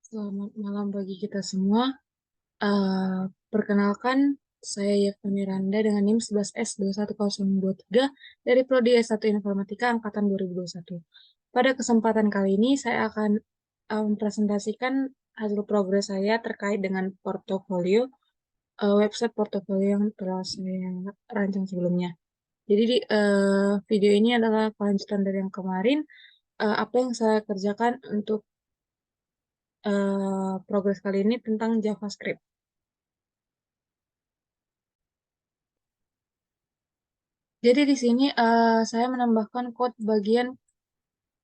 Selamat malam bagi kita semua. Perkenalkan, saya Yeva Miranda dengan NIM 11S21023 dari Prodi S1 Informatika Angkatan 2021. Pada kesempatan kali ini, saya akan mempresentasikan hasil progres saya terkait dengan portofolio, website portofolio yang telah saya rancang sebelumnya. Jadi video ini adalah kelanjutan dari yang kemarin, apa yang saya kerjakan untuk progres kali ini tentang JavaScript. Jadi di sini saya menambahkan code bagian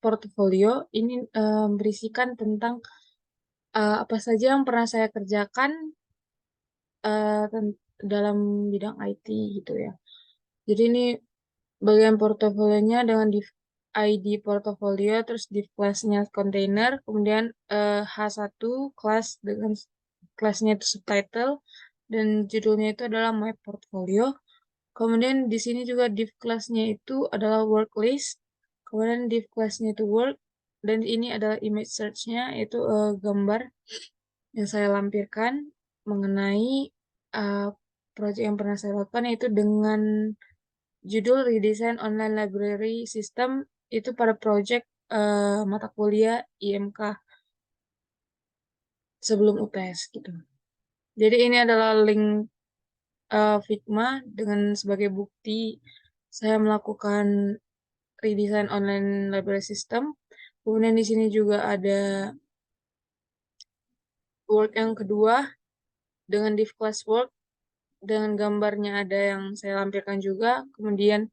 portofolio ini berisikan tentang apa saja yang pernah saya kerjakan dalam bidang IT gitu ya. Jadi ini bagian portofolionya dengan div ID portofolio, terus div class-nya container, kemudian H1 class dengan kelasnya itu subtitle, dan judulnya itu adalah my portfolio. Kemudian di sini juga div class-nya itu adalah work list. Kemudian div class-nya itu work. Dan ini adalah image search-nya, yaitu gambar yang saya lampirkan mengenai uh, proyek yang pernah saya lakukan, yaitu dengan judul Redesign Online Library System, itu pada proyek mata kuliah IMK sebelum UTS gitu. Jadi ini adalah link Figma dengan sebagai bukti saya melakukan redesign online library system. Kemudian di sini juga ada work yang kedua dengan div class work, dengan gambarnya ada yang saya lampirkan juga. Kemudian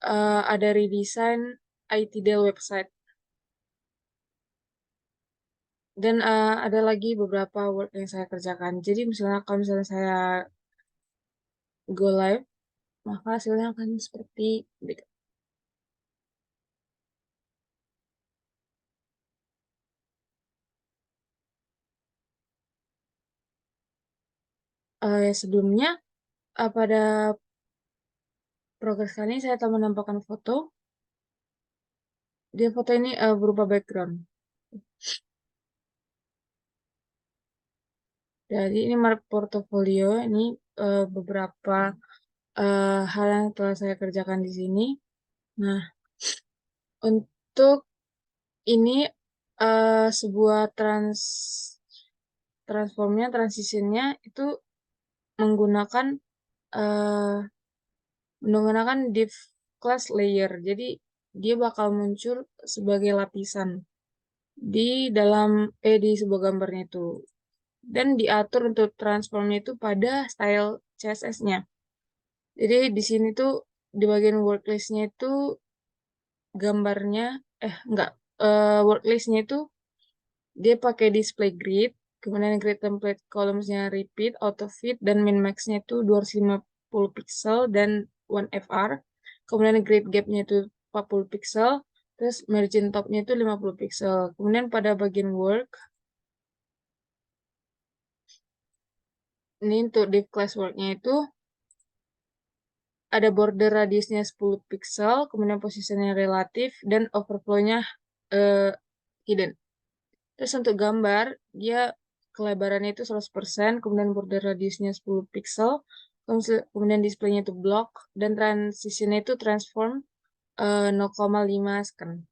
ada redesign ITDL website. Dan ada lagi beberapa work yang saya kerjakan. Jadi misalnya kalau misalnya saya go live, maka hasilnya akan seperti sebelumnya. Pada progres kali ini saya telah menambahkan foto. Dia foto ini berupa background. Jadi ini portofolio, ini beberapa hal yang telah saya kerjakan di sini. Nah, untuk ini sebuah transformnya, transitionnya itu menggunakan uh, div class layer. Jadi dia bakal muncul sebagai lapisan di dalam di sebuah gambarnya itu. Dan diatur untuk transformnya itu pada style CSS-nya. Jadi di sini tuh di bagian worklist-nya itu gambarnya enggak, worklist-nya itu dia pakai display grid, kemudian grid template columns-nya repeat, auto fit, dan min max-nya itu 250 pixel dan 1FR. Kemudian grid gap-nya itu 40 pixel, terus margin top-nya itu 50 pixel. Kemudian pada bagian work, ini untuk div class work-nya itu ada border radiusnya 10 pixel, kemudian posisinya relatif, dan overflow-nya hidden. Terus untuk gambar, dia kelebarannya itu 100%, kemudian border radiusnya 10 pixel, kemudian displaynya itu block, dan transisinya itu transform 0,5 scan.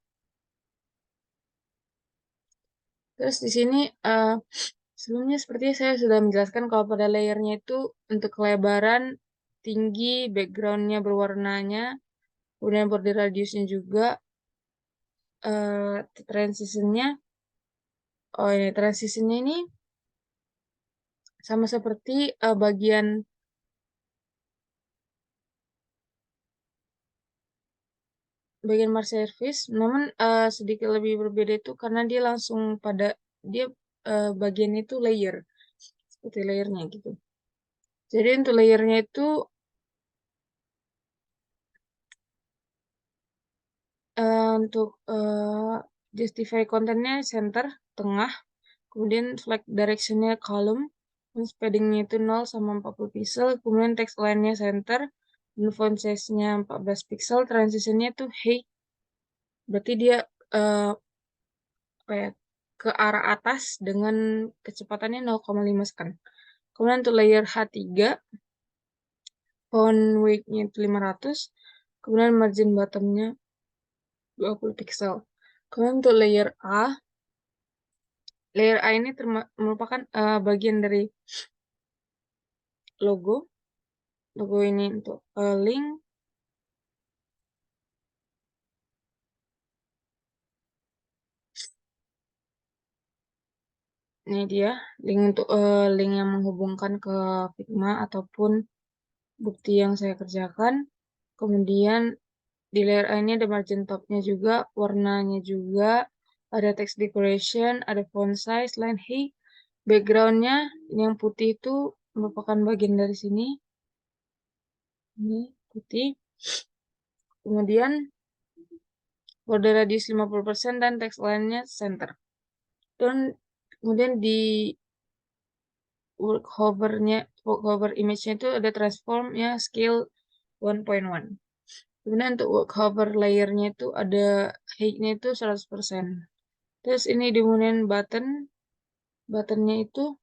Terus di sini sebelumnya sepertinya saya sudah menjelaskan kalau pada layernya itu untuk kelebaran, tinggi, backgroundnya berwarnanya, kemudian border radiusnya juga, transitionnya, ini transitionnya ini sama seperti bagian Mars service, namun sedikit lebih berbeda itu karena dia langsung pada dia bagian itu layer, seperti layernya gitu. Jadi untuk layernya itu untuk justify kontennya center, tengah, kemudian flag directionnya column, dan paddingnya itu 0 sama 40 pixel, kemudian text line-nya center, dan font size-nya 14 pixel, transitionnya itu height, berarti dia apa ya, ke arah atas dengan kecepatannya 0,5 sekan. Kemudian untuk layer H3, font weight-nya itu 500, kemudian margin bottom-nya 20 pixel. Kemudian untuk layer A ini merupakan bagian dari logo. Logo ini untuk link. Ini dia link untuk link yang menghubungkan ke Figma ataupun bukti yang saya kerjakan. Kemudian di layer A ini ada margin top-nya juga, warnanya juga, ada text decoration, ada font size, line height, background-nya yang putih itu merupakan bagian dari sini. Ini putih. Kemudian border radius 50% dan text line-nya center. Dan kemudian di work hover image-nya itu ada transform ya scale 1.1. Kemudian untuk work hover layer-nya itu ada height-nya itu 100%. Terus ini kemudian buttonnya itu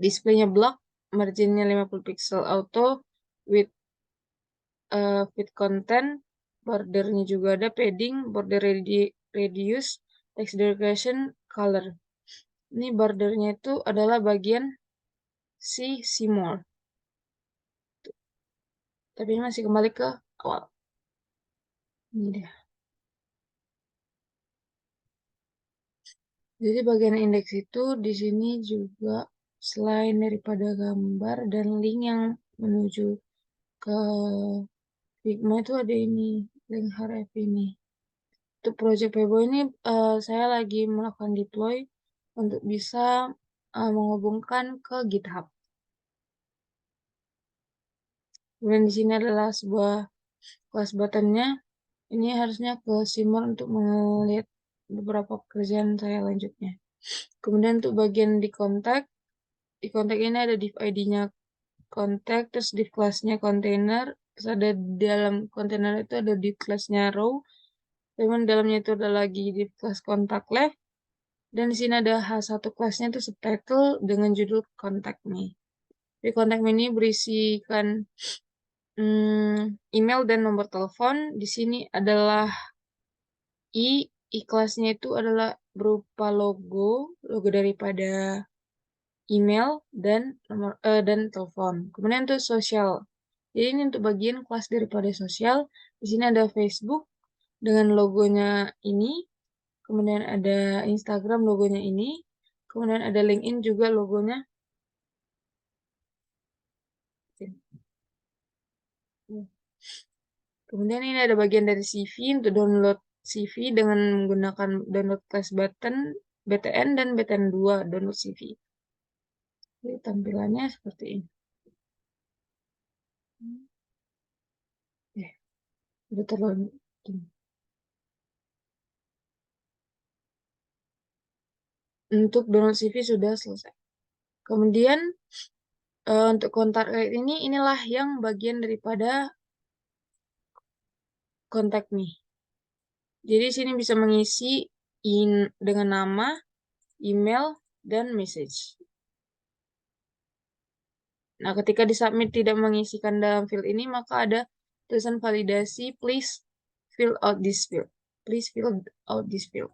displaynya block, marginnya 50 pixel auto, with fit content, bordernya juga ada padding, border radius, text decoration, color. Ini bordernya itu adalah bagian see more. Tapi ini masih kembali ke awal. Ini dia. Jadi bagian indeks itu di sini juga selain daripada gambar dan link yang menuju ke Figma itu ada ini, link href ini. Untuk project Weibo ini saya lagi melakukan deploy untuk bisa menghubungkan ke GitHub. Kemudian di sini adalah sebuah kelas buttonnya. Ini harusnya ke Simmer untuk melihat beberapa pekerjaan saya lanjutnya. Kemudian untuk bagian di kontak ini ada div ID-nya kontak, terus div kelasnya container, terus ada di dalam kontainer itu ada div kelasnya row, kemudian dalamnya itu ada lagi div kelas kontak left, dan di sini ada H1 kelasnya itu subtitle dengan judul contact me. Di contact me ini berisikan email dan nomor telepon. Di sini adalah I kelasnya itu adalah berupa logo daripada email dan nomor dan telepon. Kemudian untuk sosial. Jadi ini untuk bagian kelas daripada sosial. Di sini ada Facebook dengan logonya ini. Kemudian ada Instagram logonya ini. Kemudian ada LinkedIn juga logonya. Kemudian ini ada bagian dari CV untuk download CV dengan menggunakan download class button, BTN dan BTN 2 download CV. Jadi tampilannya seperti ini. Udah terlalu untuk download CV sudah selesai. Kemudian untuk kontak rate inilah yang bagian daripada kontak nih. Jadi sini bisa mengisi dengan nama, email, dan message. Nah, ketika disubmit tidak mengisikan dalam field ini, maka ada tulisan validasi, please fill out this field. Please fill out this field.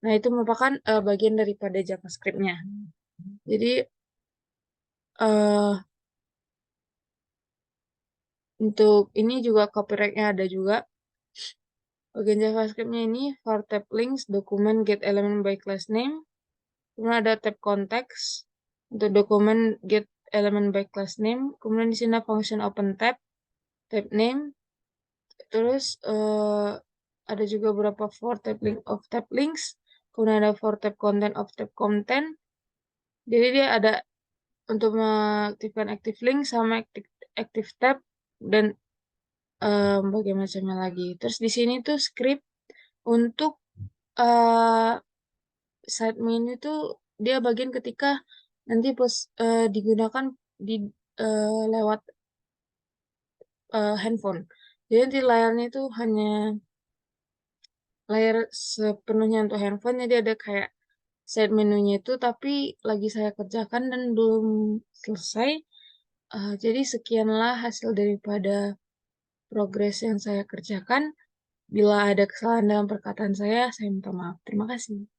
Nah, itu merupakan bagian daripada JavaScript-nya. Jadi, untuk ini juga copyright-nya ada juga. Bagian JavaScript-nya ini for tab links, dokumen get element by class name. Kemudian ada tab context untuk dokumen get element by class name. Kemudian di sini ada function open tab name. Terus ada juga beberapa for tab link of tab links. Kemudian ada for tab content of tab content. Jadi dia ada untuk mengaktifkan active link sama active tab dan bagian macamnya lagi. Terus di sini tuh script untuk site main itu dia bagian ketika nanti digunakan di lewat handphone. Jadi nanti layarnya itu hanya layar sepenuhnya untuk handphone, jadi ada kayak side menunya itu, tapi lagi saya kerjakan dan belum selesai. Jadi sekianlah hasil daripada progres yang saya kerjakan. Bila ada kesalahan dalam perkataan saya minta maaf. Terima kasih.